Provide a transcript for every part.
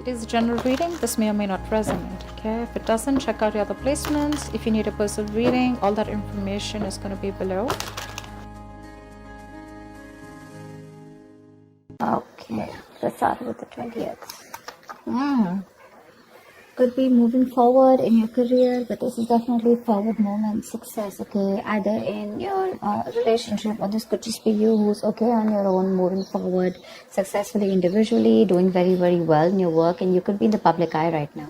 It is a general reading. This may or may not resonate. Okay, if it doesn't, check out your other placements. If you need a personal reading, all that information is going to be below. Okay, let's start with the 20th. Could be moving forward in your career, but this is definitely forward movement, success, okay, either in your relationship, or this could just be you who's okay on your own, moving forward successfully individually, doing very, very well in your work, and you could be in the public eye right now.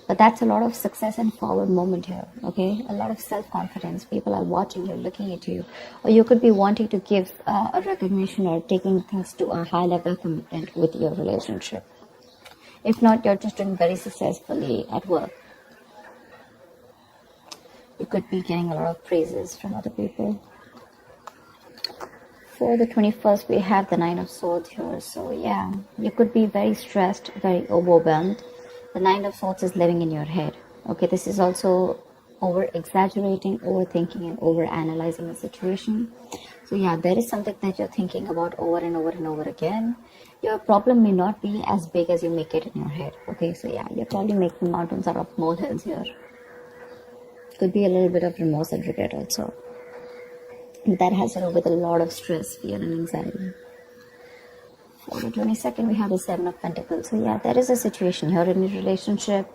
But that's a lot of success and forward movement here, okay? A lot of self-confidence. People are watching you, looking at you. Or you could be wanting to give a recognition or taking things to a high level commitment with your relationship. If not, you're just doing very successfully at work. You could be getting a lot of praises from other people. For the 21st, we have the 9 of Swords here. So yeah, you could be very stressed, very overwhelmed. The 9 of Swords is living in your head. Okay, this is also over-exaggerating, overthinking, and over-analyzing the situation. So yeah, there is something that you're thinking about over and over and over again. Your problem may not be as big as you make it in your head. Okay, so yeah, you're probably making mountains out of molehills here. Could be a little bit of remorse and regret also. That has to do with a lot of stress, fear, and anxiety. For the 22nd, we have the 7 of Pentacles. So yeah, there is a situation here in your relationship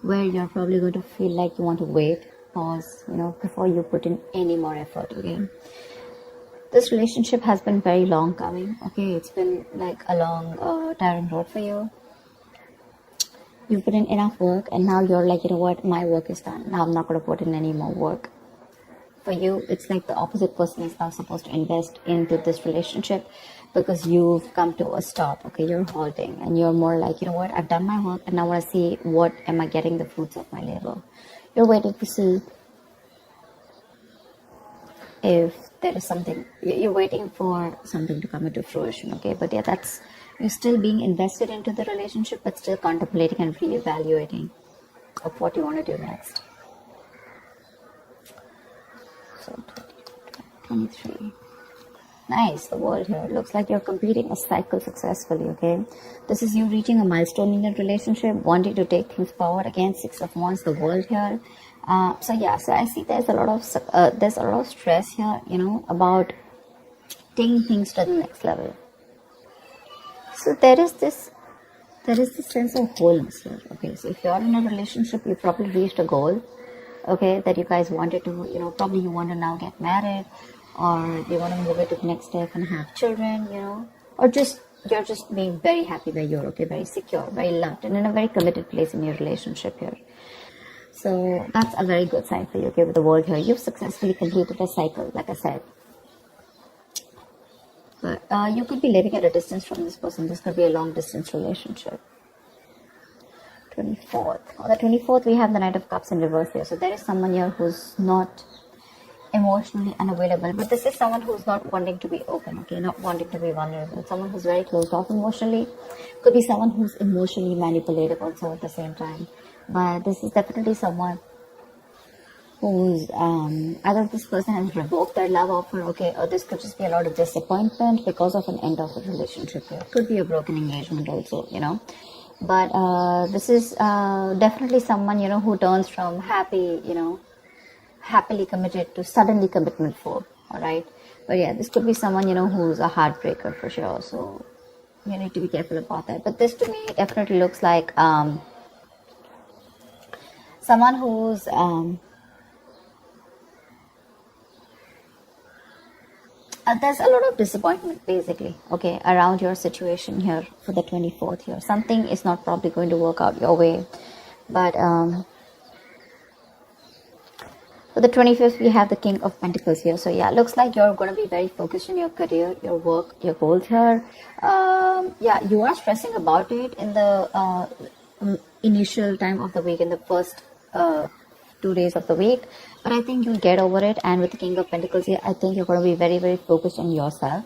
where you're probably going to feel like you want to wait, pause, before you put in any more effort, okay? This relationship has been very long coming, okay? It's been like a long, tiring road for you. You put in enough work, and now you're like, you know what, my work is done. Now I'm not going to put in any more work. For you, it's like the opposite person is now supposed to invest into this relationship because you've come to a stop, okay? You're halting, and you're more like, you know what, I've done my work, and now I want to see what am I getting the fruits of my labor. You're waiting to see if there is something, you're waiting for something to come into fruition, okay? But yeah, that's, you're still being invested into the relationship, but still contemplating and reevaluating of what you want to do next. So 23. Nice, the world here. Looks like you're completing a cycle successfully, okay? This is you reaching a milestone in your relationship, wanting to take things forward. Again, 6 of Wands, the world here. So yeah, so I see there's a lot of stress here, about taking things to the next level. So there is this sense of wholeness here, okay? So if you're in a relationship, you probably reached a goal, okay, that you guys wanted to, probably you want to now get married, or you want to move it to the next step and have children, or you're just being very happy where you're, okay, very secure, very loved, and in a very committed place in your relationship here. So that's a very good sign for you, okay, with the world here. You've successfully completed a cycle, like I said. But you could be living at a distance from this person. This could be a long distance relationship. 24th. On the 24th, we have the Knight of Cups in reverse here. So there is someone here who's not emotionally unavailable. But this is someone who's not wanting to be open, okay, not wanting to be vulnerable. Someone who's very closed off emotionally. Could be someone who's emotionally manipulative also at the same time. But this is definitely someone who's either this person has revoked their love offer, okay, or this could just be a lot of disappointment because of an end of a relationship here. Could be a broken engagement also, But this is definitely someone, who turns from happily committed to suddenly commitment for, alright? But yeah, this could be someone, who's a heartbreaker for sure. So you need to be careful about that. But this to me definitely looks like someone who's there's a lot of disappointment basically, okay, around your situation here for the 24th here. Something is not probably going to work out your way. But for the 25th, we have the King of Pentacles here. So yeah, looks like you're going to be very focused on your career, your work, your goals here. Yeah, you are stressing about it in the initial time of the week, in the first 2 days of the week, but I think you'll get over it. And with the King of Pentacles here, I think you're going to be very, very focused on yourself.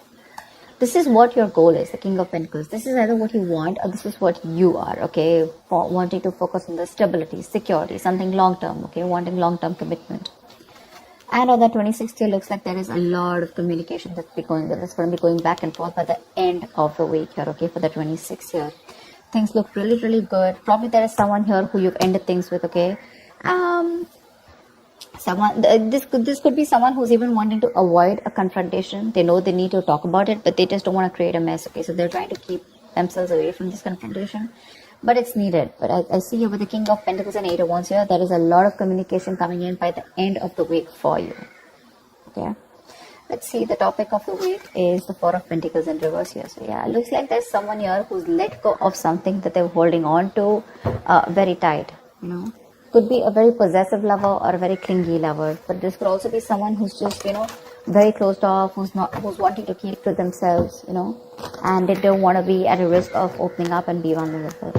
This is what your goal is, the King of Pentacles. This is either what you want or this is what you are, okay, for wanting to focus on the stability, security, something long-term, okay, wanting long-term commitment. And on the 26th, it looks like there is a lot of communication that's going to be going back and forth by the end of the week here, okay, for the 26th here. Things look really, really good. Probably there is someone here who you've ended things with, okay? This could be someone who's even wanting to avoid a confrontation. They know they need to talk about it, but they just don't want to create a mess, okay? So they're trying to keep themselves away from this confrontation, but it's needed. But I see here with the King of Pentacles and Eight of Wands here, there is a lot of communication coming in by the end of the week for you, okay? Let's see, the topic of the week is the Four of Pentacles in reverse here. So yeah, it looks like there's someone here who's let go of something that they're holding on to very tight, you know. Could be a very possessive lover or a very clingy lover, but this could also be someone who's just, you know, very closed off, who's wanting to keep to themselves, you know, and they don't want to be at a risk of opening up and be vulnerable.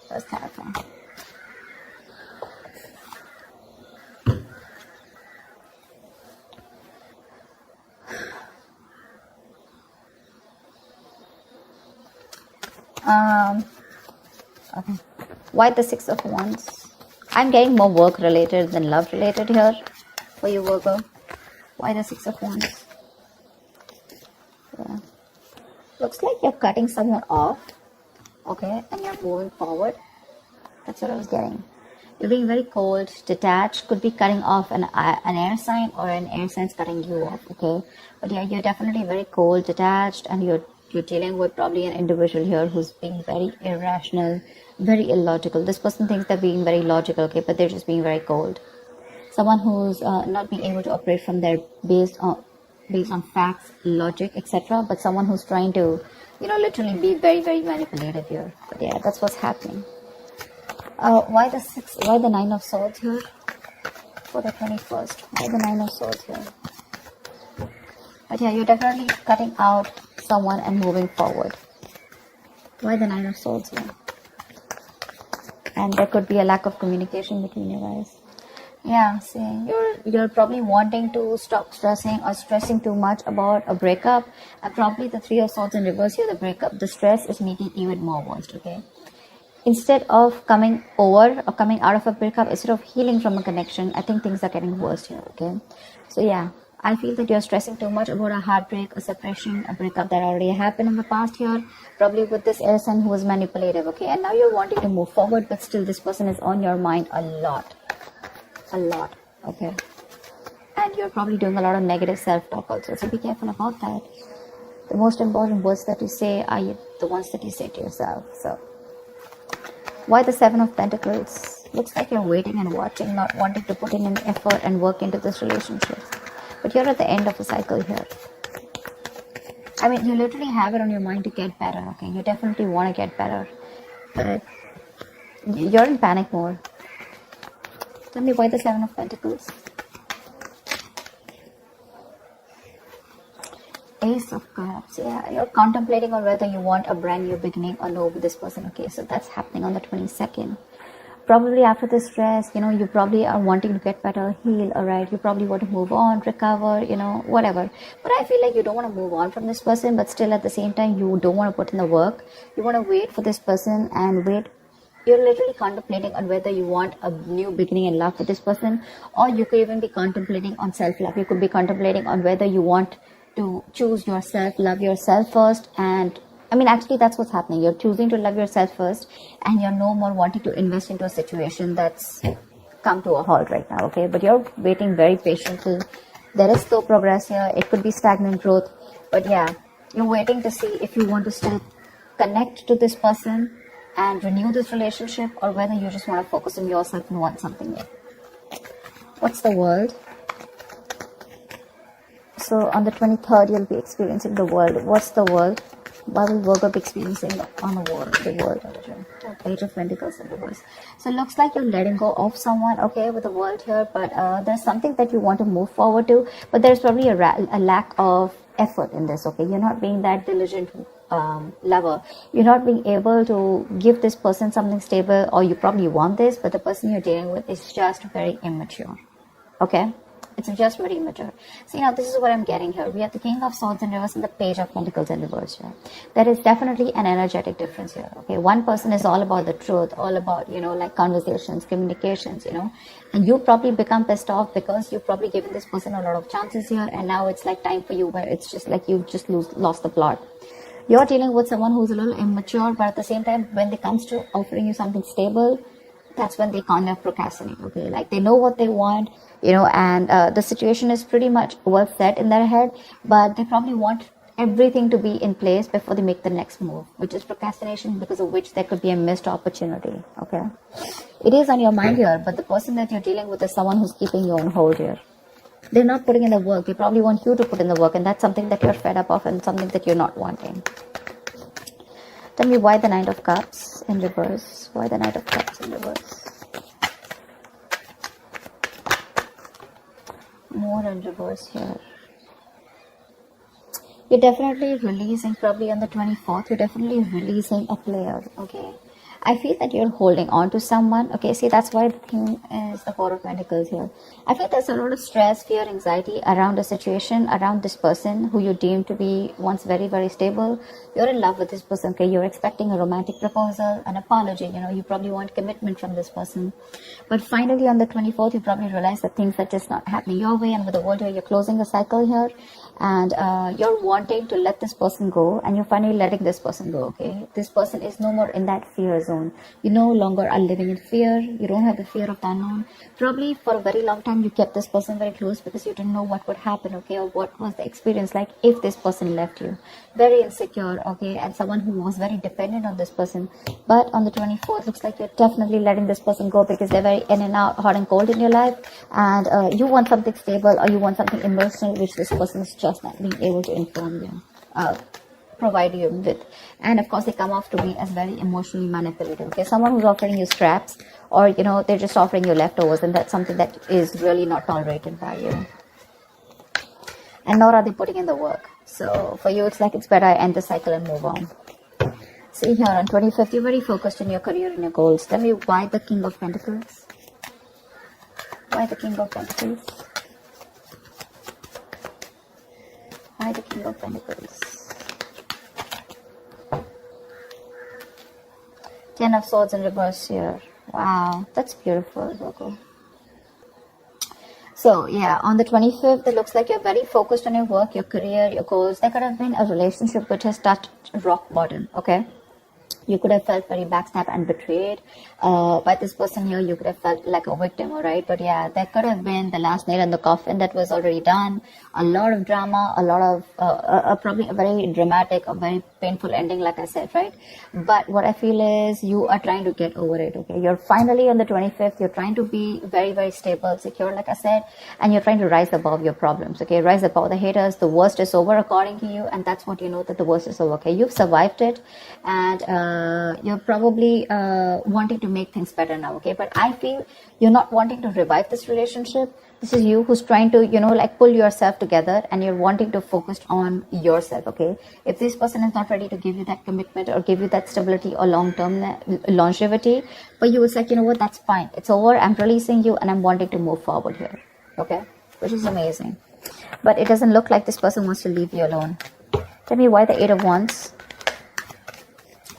That's terrifying. Okay. Why the Six of Wands? I'm getting more work related than love related here for you, Virgo. Why the Six of Wands? Yeah. Looks like you're cutting someone off, okay, and you're moving forward. That's what I was getting. You're being very cold, detached, could be cutting off an air sign, or an air sign's cutting you off, okay? But yeah, you're definitely very cold, detached, and you're dealing with probably an individual here who's being very irrational, very illogical. This person thinks they're being very logical, okay, but they're just being very cold. Someone who's not being able to operate from their based on facts, logic, etc. But someone who's trying to, you know, literally be very, very manipulative here. But yeah, that's what's happening. Why the Nine of Swords here for the 21st? Why the Nine of Swords here? But yeah, you're definitely cutting out someone and moving forward. Why the Nine of Swords here? And there could be a lack of communication between you guys. Yeah, see, you're probably wanting to stop stressing or stressing too much about a breakup, and probably the Three of Swords in reverse here, the breakup, the stress is making even more worse, okay? Instead of coming over or coming out of a breakup, instead of healing from a connection, I think things are getting worse here, okay? So yeah, I feel that you're stressing too much about a heartbreak, a separation, a breakup that already happened in the past here, probably with this air sign who was manipulative, okay? And now you're wanting to move forward, but still this person is on your mind a lot, okay? And you're probably doing a lot of negative self-talk also, so be careful about that. The most important words that you say are the ones that you say to yourself, so. Why the Seven of Pentacles? Looks like you're waiting and watching, not wanting to put in an effort and work into this relationship. But you're at the end of a cycle here. I mean, you literally have it on your mind to get better, okay? You definitely want to get better. But you're in panic mode. Tell me why the Seven of Pentacles? Ace of Cups. Yeah, you're contemplating on whether you want a brand new beginning or no with this person. Okay, so that's happening on the 22nd. Probably after the stress, you know, you probably are wanting to get better, heal, alright? You probably want to move on, recover, you know, whatever. But I feel like you don't want to move on from this person, but still at the same time, you don't want to put in the work. You want to wait for this person and wait. You're literally contemplating on whether you want a new beginning in love with this person, or you could even be contemplating on self-love. You could be contemplating on whether you want to choose yourself, love yourself first. And I mean, actually that's what's happening. You're choosing to love yourself first, and you're no more wanting to invest into a situation that's come to a halt right now, okay? But you're waiting very patiently. There is slow progress here. It could be stagnant growth, but yeah, you're waiting to see if you want to still connect to this person and renew this relationship, or whether you just want to focus on yourself and want something new. What's the world? So on the 23rd, you'll be experiencing the world. What's the world? Why will Virgo be experiencing on the world? Page of Pentacles in reverse. So it looks like you're letting go of someone, okay, with the world here. But there's something that you want to move forward to. But there's probably a lack of effort in this, okay? You're not being that diligent lover. You're not being able to give this person something stable, or you probably want this, but the person you're dealing with is just very immature, okay? It's just very immature. See, now this is what I'm getting here. We have the King of Swords in reverse and the Page of Pentacles in reverse here. There is definitely an energetic difference here. Okay, one person is all about the truth, all about, you know, like conversations, communications, you know, and you probably become pissed off because you've probably given this person a lot of chances here, and now it's like time for you where it's just like you've just lost the plot. You're dealing with someone who's a little immature, but at the same time, when it comes to offering you something stable, that's when they kind of procrastinate. Okay, like they know what they want, you know, and the situation is pretty much well set in their head, but they probably want everything to be in place before they make the next move, which is procrastination, because of which there could be a missed opportunity. Okay, it is on your mind here, but the person that you're dealing with is someone who's keeping you on hold here. They're not putting in the work. They probably want you to put in the work, and that's something that you're fed up of and something that you're not wanting. Tell me why the Knight of Cups in reverse. Why the Knight of Cups in reverse? More in reverse here. You're definitely releasing, probably on the 24th, you're definitely releasing a player, okay? I feel that you're holding on to someone, okay? See, that's why the thing is the Four of Pentacles here. I feel there's a lot of stress, fear, anxiety around a situation, around this person who you deem to be once very, very stable. You're in love with this person, okay? You're expecting a romantic proposal, an apology, you know, you probably want commitment from this person. But finally on the 24th, you probably realize that things are just not happening your way, and with the world here, you're closing a cycle here, and you're wanting to let this person go, and you're finally letting this person go, okay? This person is no more in that fear zone. You no longer are living in fear. You don't have the fear of the unknown. Probably for a very long time you kept this person very close because you didn't know what would happen, okay, or what was the experience like if this person left you. Very insecure, okay, and someone who was very dependent on this person. But on the 24th, looks like you're definitely letting this person go because they're very in and out, hot and cold in your life, and you want something stable, or you want something emotional, which this person is just not being able to inform you, provide you with. And of course, they come off to be as very emotionally manipulative, okay? Someone who's offering you scraps, or, you know, they're just offering you leftovers, and that's something that is really not tolerated by you. And nor are they putting in the work. So for you, it's like it's better I end the cycle and move on. See here, on 25th, you're very focused on your career and your goals. Tell me why the King of Pentacles? Why the King of Pentacles? Why the King of Pentacles? Ten of Swords in reverse here. Wow, that's beautiful, Virgo. So yeah, on the 25th, it looks like you're very focused on your work, your career, your goals. There could have been a relationship which has touched rock bottom, okay? You could have felt very backstabbed and betrayed by this person here. You could have felt like a victim, all right? But yeah, there could have been the last nail in the coffin that was already done. A lot of drama, a lot of probably a very dramatic, a very painful ending, like I said, right? But what I feel is you are trying to get over it, okay? You're finally on the 25th. You're trying to be very, very stable, secure, like I said, and you're trying to rise above your problems, okay? Rise above the haters. The worst is over according to you, and that's what you know, that the worst is over, okay? You've survived it, and you're probably wanting to make things better now, okay? But I feel you're not wanting to revive this relationship. This is you who's trying to, you know, like pull yourself together, and you're wanting to focus on yourself, okay? If this person is not ready to give you that commitment or give you that stability or long-term longevity, but you will say, you know what, that's fine. It's over. I'm releasing you, and I'm wanting to move forward here, okay? Which is amazing. But it doesn't look like this person wants to leave you alone. Tell me why the Eight of Wands?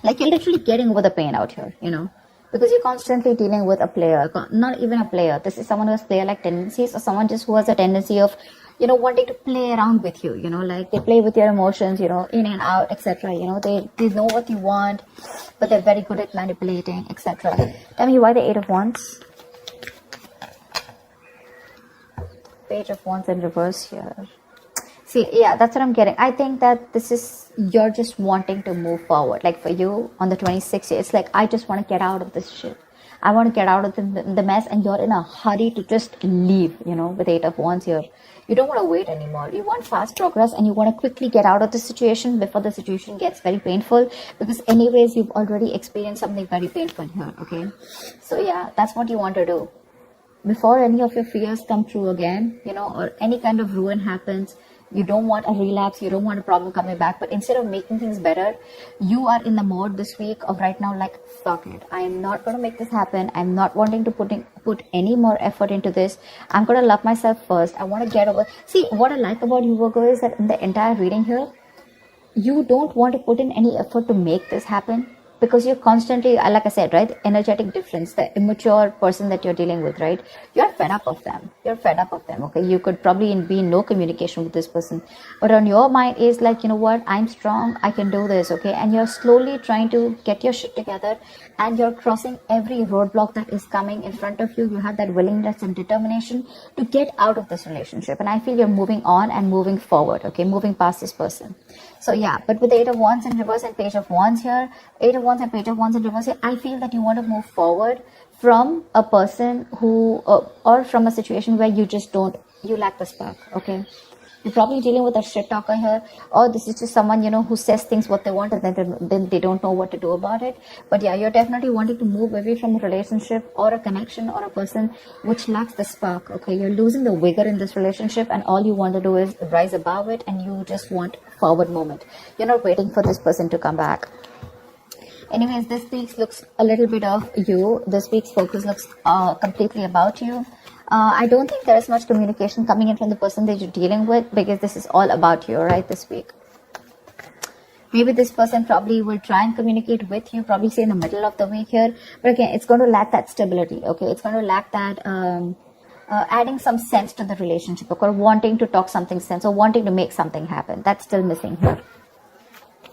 Like you're literally getting over the pain out here, you know, because you're constantly dealing with a player, not even a player. This is someone who has player-like tendencies, or someone just who has a tendency of, you know, wanting to play around with you, you know, like they play with your emotions, you know, in and out, etc. You know, they know what you want, but they're very good at manipulating, etc. Tell me why the Eight of Wands? Page of Wands in reverse here. See, yeah, that's what I'm getting. I think that this is, you're just wanting to move forward. Like for you, on the 26th, it's like, I just want to get out of this shit. I want to get out of the mess, and you're in a hurry to just leave, you know, with Eight of Wands here. You don't want to wait anymore. You want fast progress, and you want to quickly get out of the situation before the situation gets very painful, because anyways, you've already experienced something very painful here, okay? So yeah, that's what you want to do. Before any of your fears come true again, you know, or any kind of ruin happens, You don't want a relapse, you don't want a problem coming back, but instead of making things better, you are in the mode this week of right now like, fuck it, I am not going to make this happen. I'm not wanting to put any more effort into this. I'm going to love myself first. I want to get over. See, what I like about you, Virgo, is that in the entire reading here, you don't want to put in any effort to make this happen, because you're constantly, like I said, right, energetic difference, the immature person that you're dealing with, right, you're fed up of them. Okay, you could probably be in no communication with this person, but on your mind is like, you know what, I'm strong, I can do this. Okay, and you're slowly trying to get your shit together, and you're crossing every roadblock that is coming in front of you. You have that willingness and determination to get out of this relationship, and I feel you're moving on and moving forward. Okay, moving past this person. So yeah, but with the 8 of Wands in reverse and Page of Wands here, 8 of Wands and Page of Wands in reverse here, I feel that you want to move forward from a person who, or from a situation where you lack the spark. Okay, you're probably dealing with a shit talker here, or this is just someone, you know, who says things what they want and then they don't know what to do about it. But yeah, you're definitely wanting to move away from a relationship or a connection or a person which lacks the spark. Okay, you're losing the vigor in this relationship, and all you want to do is rise above it, and you just want forward movement. You're not waiting for this person to come back. Anyways, this week's looks a little bit of you. This week's focus looks completely about you. I don't think there is much communication coming in from the person that you're dealing with, because this is all about you, right, this week. Maybe this person probably will try and communicate with you, probably say in the middle of the week here. But again, it's going to lack that stability, okay? It's going to lack that adding some sense to the relationship, or wanting to talk something sense, or wanting to make something happen. That's still missing here.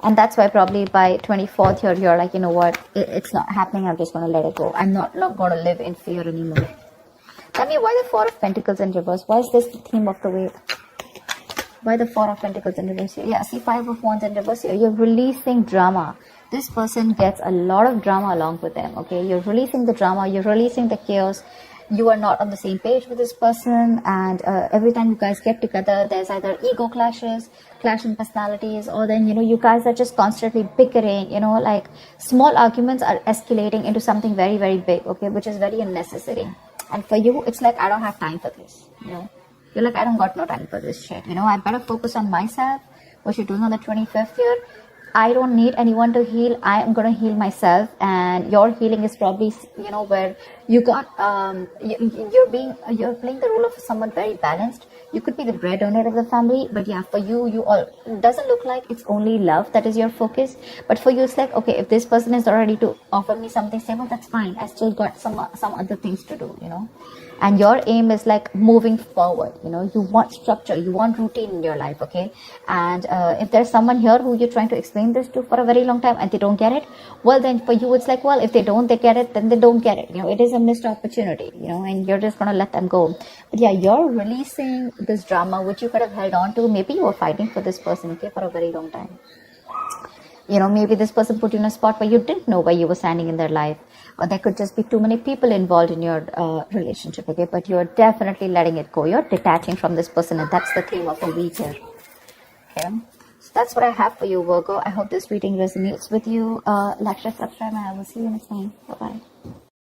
And that's why probably by 24th here, you're like, you know what, it's not happening. I'm just going to let it go. I'm not going to live in fear anymore. Tell me, why the 4 of Pentacles in reverse? Why is this the theme of the week? Why the 4 of Pentacles in reverse here? Yeah, see, 5 of Wands in reverse here. You're releasing drama. This person gets a lot of drama along with them, okay? You're releasing the drama. You're releasing the chaos. You are not on the same page with this person, and every time you guys get together, there's either ego clashes, clash in personalities, or then, you know, you guys are just constantly bickering, you know, like small arguments are escalating into something very, very big, okay, which is very unnecessary. And for you, it's like, I don't have time for this, you know. You're like, I don't got no time for this shit, you know. I better focus on myself. What you're doing on the 25th here, I don't need anyone to heal. I am going to heal myself. And your healing is probably, you know, where you got, you're playing the role of someone very balanced. You could be the breadwinner of the family, but yeah, for you, it doesn't look like it's only love that is your focus. But for you, it's like, okay, if this person is not ready to offer me something stable, that's fine. I still got some other things to do, you know. And your aim is like moving forward, you know. You want structure, you want routine in your life, okay? And if there's someone here who you're trying to explain this to for a very long time and they don't get it, well, then for you, it's like, well, if they get it, then they don't get it, you know. It is a missed opportunity, you know, and you're just going to let them go. But yeah, you're releasing this drama which you could have held on to. Maybe you were fighting for this person, okay, for a very long time. You know, maybe this person put you in a spot where you didn't know where you were standing in their life, or there could just be too many people involved in your relationship, okay? But you're definitely letting it go. You're detaching from this person, and that's the theme of the week here, okay? So that's what I have for you, Virgo. I hope this reading resonates with you. Like, share, subscribe, and I will see you next time. Bye-bye.